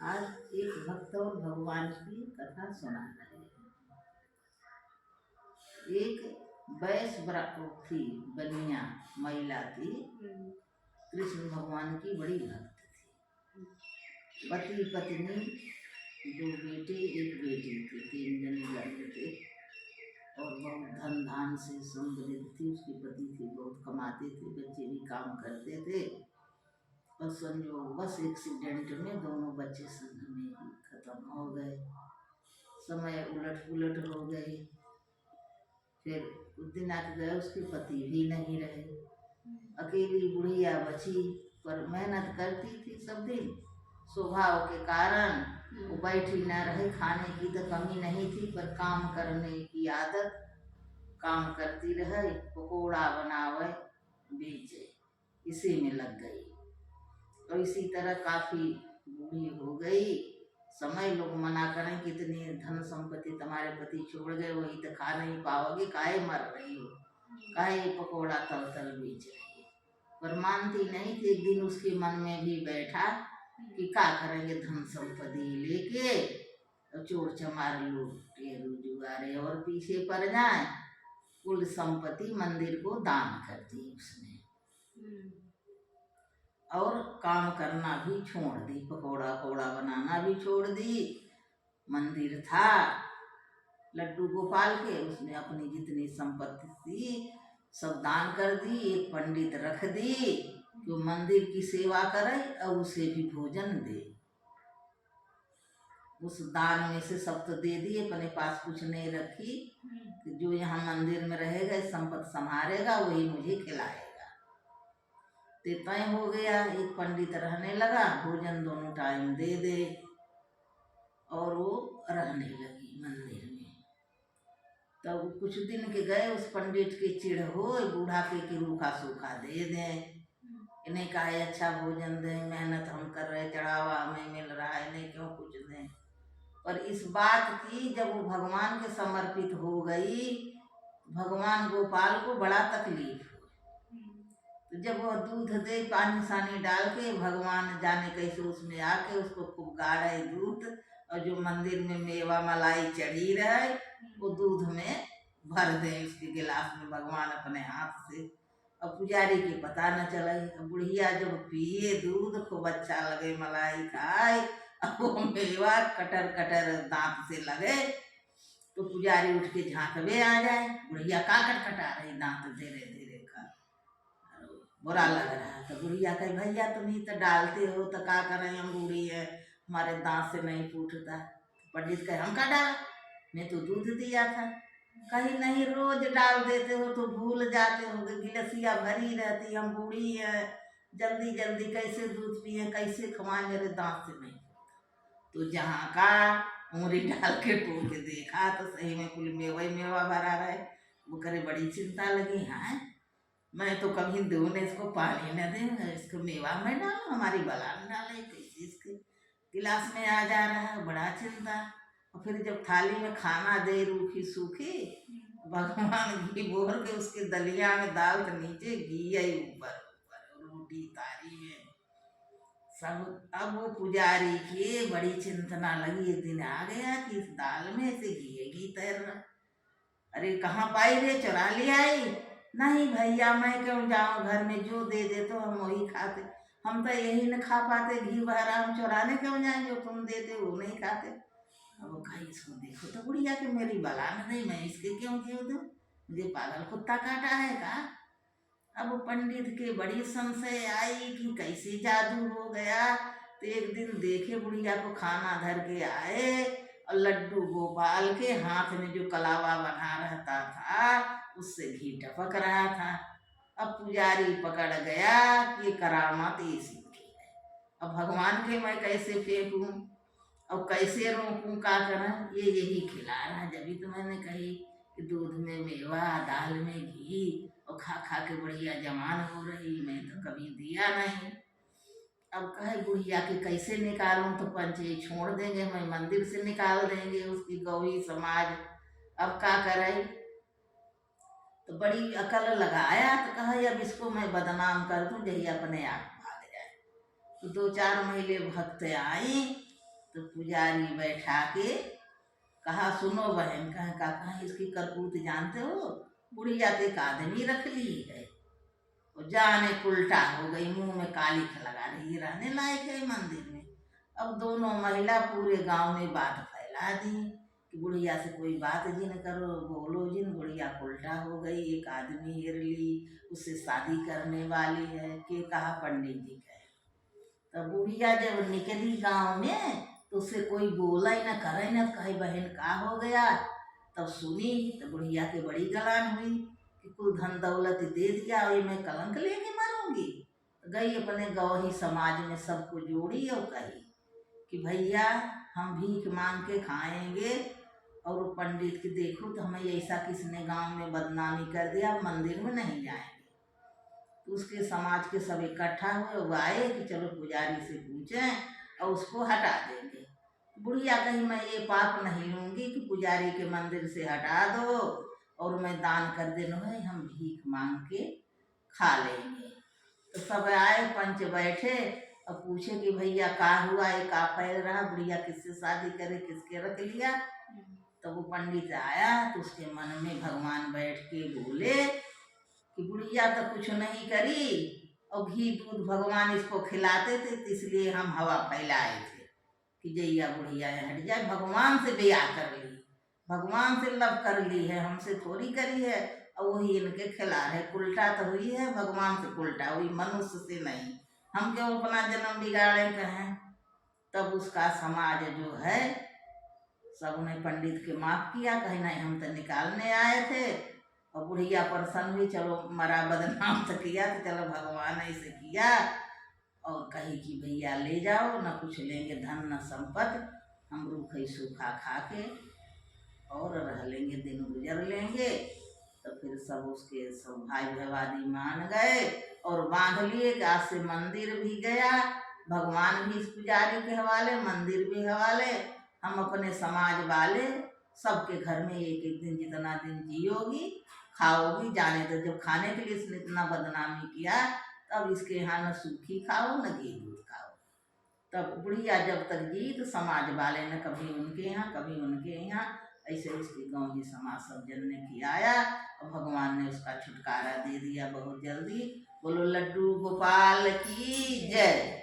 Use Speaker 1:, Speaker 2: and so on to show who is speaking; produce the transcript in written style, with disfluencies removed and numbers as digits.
Speaker 1: आज एक भक्त और भगवान की कथा सुना रहे हैं। एक वैश्य थी, बनिया महिला थी, कृष्ण भगवान की बड़ी भक्त थी। पति पत्नी, दो बेटे एक बेटी थी, 3 जने लड़के थे और बहुत धन धान से समृद्ध थी। उसके पति थे, बहुत कमाते थे, बच्चे भी काम करते थे। और संयोग बस एक्सीडेंट में दोनों बच्चे संग में ही खत्म हो गए। समय उलट पुलट हो गई। फिर कुछ दिन आके गए, उसके पति भी नहीं रहे। अकेली बुढ़िया बची, पर मेहनत करती थी सब दिन। स्वभाव के कारण वो बैठी न रहे। खाने की तो कमी नहीं थी, पर काम करने की आदत, काम करती रहे। पकौड़ा बनावे बेचे, इसी में लग गई। और इसी तरह काफी बूढ़ी हो गई। समय लोग मना करें कितनी धन संपत्ति तुम्हारे पति छोड़ गए, वही तो खा नहीं पाओगे, काहे मर रही हो, काहे पकौड़ा तल तल बेच रही है। पर मानती नहीं थी। एक दिन उसके मन में भी बैठा कि क्या करेंगे धन संपत्ति लेके, चोर चमार लूटे जुगारे और पीछे पड़ जाए। कुल संपत्ति मंदिर को दान कर दी उसने और काम करना भी छोड़ दी, पकौड़ा पकौड़ा बनाना भी छोड़ दी। मंदिर था लड्डू गोपाल के, उसने अपनी जितनी संपत्ति थी सब दान कर दी। एक पंडित रख दी जो मंदिर की सेवा करे और उसे भी भोजन दे। उस दान में से सब तो दे दिए, अपने पास कुछ नहीं रखी कि जो यहाँ मंदिर में रहेगा, संपत्ति संभालेगा, वही मुझे खिलाएगा। तय हो गया। एक पंडित रहने लगा, भोजन दोनों टाइम दे दे, और वो रहने लगी मंदिर में। तब कुछ दिन के गए, उस पंडित के चिढ़ हो, बूढ़ा के रूखा सूखा दे दे। इन्हें कहा अच्छा भोजन दे, मेहनत हम कर रहे, चढ़ावा हमें मिल रहा है, इन्हें क्यों कुछ दें। पर इस बात की जब वो भगवान के समर्पित हो गई, भगवान गोपाल को बड़ा तकलीफ। तो जब वह दूध दे, पानी सानी डाल के, भगवान जाने कैसे उसमें आके उसको खूब गाढ़े दूध, और जो मंदिर में मेवा मलाई चढ़ी रहे वो दूध में भर दे उसके गिलास में, भगवान अपने हाथ से। और पुजारी के पता न चले। बुढ़िया जब पिए दूध, खूब अच्छा लगे, मलाई खाए, अब वो मेवा कटर कटर दांत से लगे, तो पुजारी उठ के झांकवे आ जाए, बुढ़िया का कटकटा रही दांत धीरे धीरे खा, बुरा लग रहा है। तो बुढ़िया कही भैया तुम ही तो डालते हो, तो क्या करें, हम बूढ़ी है, हमारे दांत से नहीं फूटता। पंडित कहे हम का डाल, मैं तो दूध दिया था। कहीं नहीं, रोज डाल देते हो तो भूल जाते हो, गिलसिया भरी रहती, हम बूढ़ी है, जल्दी जल्दी कैसे दूध पिए, कैसे खवाएं, मेरे दांत से नहीं। तो जहाँ का उंगली डाल के टूट के देखा तो सही में कुल मेवा ही मेवा भरा रहे। वो करे बड़ी चिंता लगी, हाँ मैं तो कभी दूने इसको पानी न दे, इसको मेवा में डालूं, हमारी बला में डाले, कैसे इसके गिलास में आ जा रहा है, बड़ा चिंता। और फिर जब थाली में खाना दे रूखी सूखी, भगवान घी बोर के उसके दलिया में दाल के नीचे घी आई ऊपर ऊपर, रोटी तारी में सब। अब वो पुजारी की बड़ी चिंतना लगी। एक दिन आ गया कि इस दाल में से घी तैर रहा। अरे कहाँ पाई रे, चुरा ले आई? नहीं भैया मैं क्यों जाऊँ, घर में जो दे दे तो हम वही खाते, हम तो यही न खा पाते, घी बहरा, हम चुराने क्यों जाए, जो तुम देते वो नहीं खाते। अब वो कही इसको देखो तो बुढ़िया कि मेरी बला में नहीं, मैं इसके क्यों क्यों दूँ, मुझे पागल कुत्ता काटा है का। अब पंडित के बड़ी संशय आई कि कैसे जादू हो गया। तो एक दिन देखे बुढ़िया को खाना धर के आए, और लड्डू गोपाल के हाथ में जो कलावा बना रहता था उससे घी टपक रहा था। अब पुजारी पकड़ गया कि ये करामात ऐसी की है, अब भगवान के मैं कैसे फेंकूं, अब कैसे रोकूं, क्या करें, ये यही खिला रहा है। जब तो मैंने कही कि दूध में मेवा, दाल में घी, और खा खा के बढ़िया जवान हो रही, मैं तो कभी दिया नहीं। अब कहे बुढ़िया के कैसे निकालूं, तो पंचे छोड़ देंगे, मैं मंदिर से निकाल देंगे उसकी गौरी समाज, अब क्या करे। तो बड़ी अकल लगाया, तो कहा अब इसको मैं बदनाम कर दूं, यही अपने आप भाग जाए। तो 2-4 महीने भक्त आई, तो पुजारी बैठा के कहा, सुनो बहन, कहा इसकी करतूत जानते हो? बुढ़िया तो एक आदमी रख ली है और जाने उल्टा हो गई, मुंह में कालिख लगा रही, रहने लायक है मंदिर में। अब दोनों महिला पूरे गांव में बात फैला दी कि बुढ़िया से कोई बात जिन करो, बोलो जिन, बुढ़िया उल्टा हो गई, एक आदमी हेर ली, उससे शादी करने वाली है। के कहा पंडित जी कहे। तब बुढ़िया जब निकली गांव में तो उससे कोई बोला ही ना, करे ना, कहे बहन का हो गया। तब सुनी तो बुढ़िया के बड़ी गलान हुई कि कुल धन दौलत दे दिया और मैं कलंक लेके मरूंगी। गई अपने गौही समाज में सबको जोड़ी और कही कि भैया हम भीख मांग के खाएंगे, और पंडित की देखो तो हमें ऐसा किसने गांव में बदनामी कर दिया, मंदिर में नहीं जाएंगे। तो उसके समाज के सब इकट्ठा हुए, वो आए कि चलो पुजारी से पूछें और उसको हटा देंगे। बुढ़िया कही मैं ये पाप नहीं लूंगी कि पुजारी के मंदिर से हटा दो और मैं दान कर देना है, हम भीख मांग के खा लेंगे। तो सब आए, पंच बैठे और पूछे कि भैया का हुआ, ये का फैल रहा, बुढ़िया किससे शादी करे, किसके रख लिया। तो वो पंडित आया तो उसके मन में भगवान बैठ के बोले कि बुढ़िया तो कुछ नहीं करी और घी दूध भगवान इसको खिलाते थे, इसलिए हम हवा फैलाए थे कि जैया बुढ़िया हट जाए। भगवान से ब्याह कर ली, भगवान से लव कर ली है, हमसे थोड़ी करी है। और वही इनके खिला रहे, उल्टा तो हुई है, भगवान से उल्टा हुई, मनुष्य से नहीं। हम क्यों अपना जन्म बिगाड़े कहें। तब उसका समाज जो है सब ने पंडित के माफ किया, कहीं नहीं हम तो निकालने आए थे। और बुढ़िया प्रसन्न हुई, चलो मरा बदनाम तो किया, तो चलो भगवान ऐसे किया। और कही कि भैया ले जाओ, न कुछ लेंगे धन न संपत्ति, हम रूखे सूखा खा के और रह लेंगे, दिन गुजर लेंगे। तो फिर सब उसके सब भाई भवादी मान गए और बांध लिए कि आज से मंदिर भी गया, भगवान भी इस पुजारी के हवाले, मंदिर भी हवाले, हम अपने समाज वाले सबके घर में एक एक दिन जितना दिन जियोगी खाओगी, जाने तो जब खाने के लिए इसने इतना बदनामी किया, तब इसके यहाँ न सूखी खाओ न घी दूध खाओ। तब बुढ़िया जब तक जी तो समाज वाले ने कभी उनके यहाँ कभी उनके यहाँ, ऐसे उसके गाँव की समाज सब जन ने खिलाया और भगवान ने उसका छुटकारा दे दिया बहुत जल्दी। बोलो लड्डू गोपाल की जय।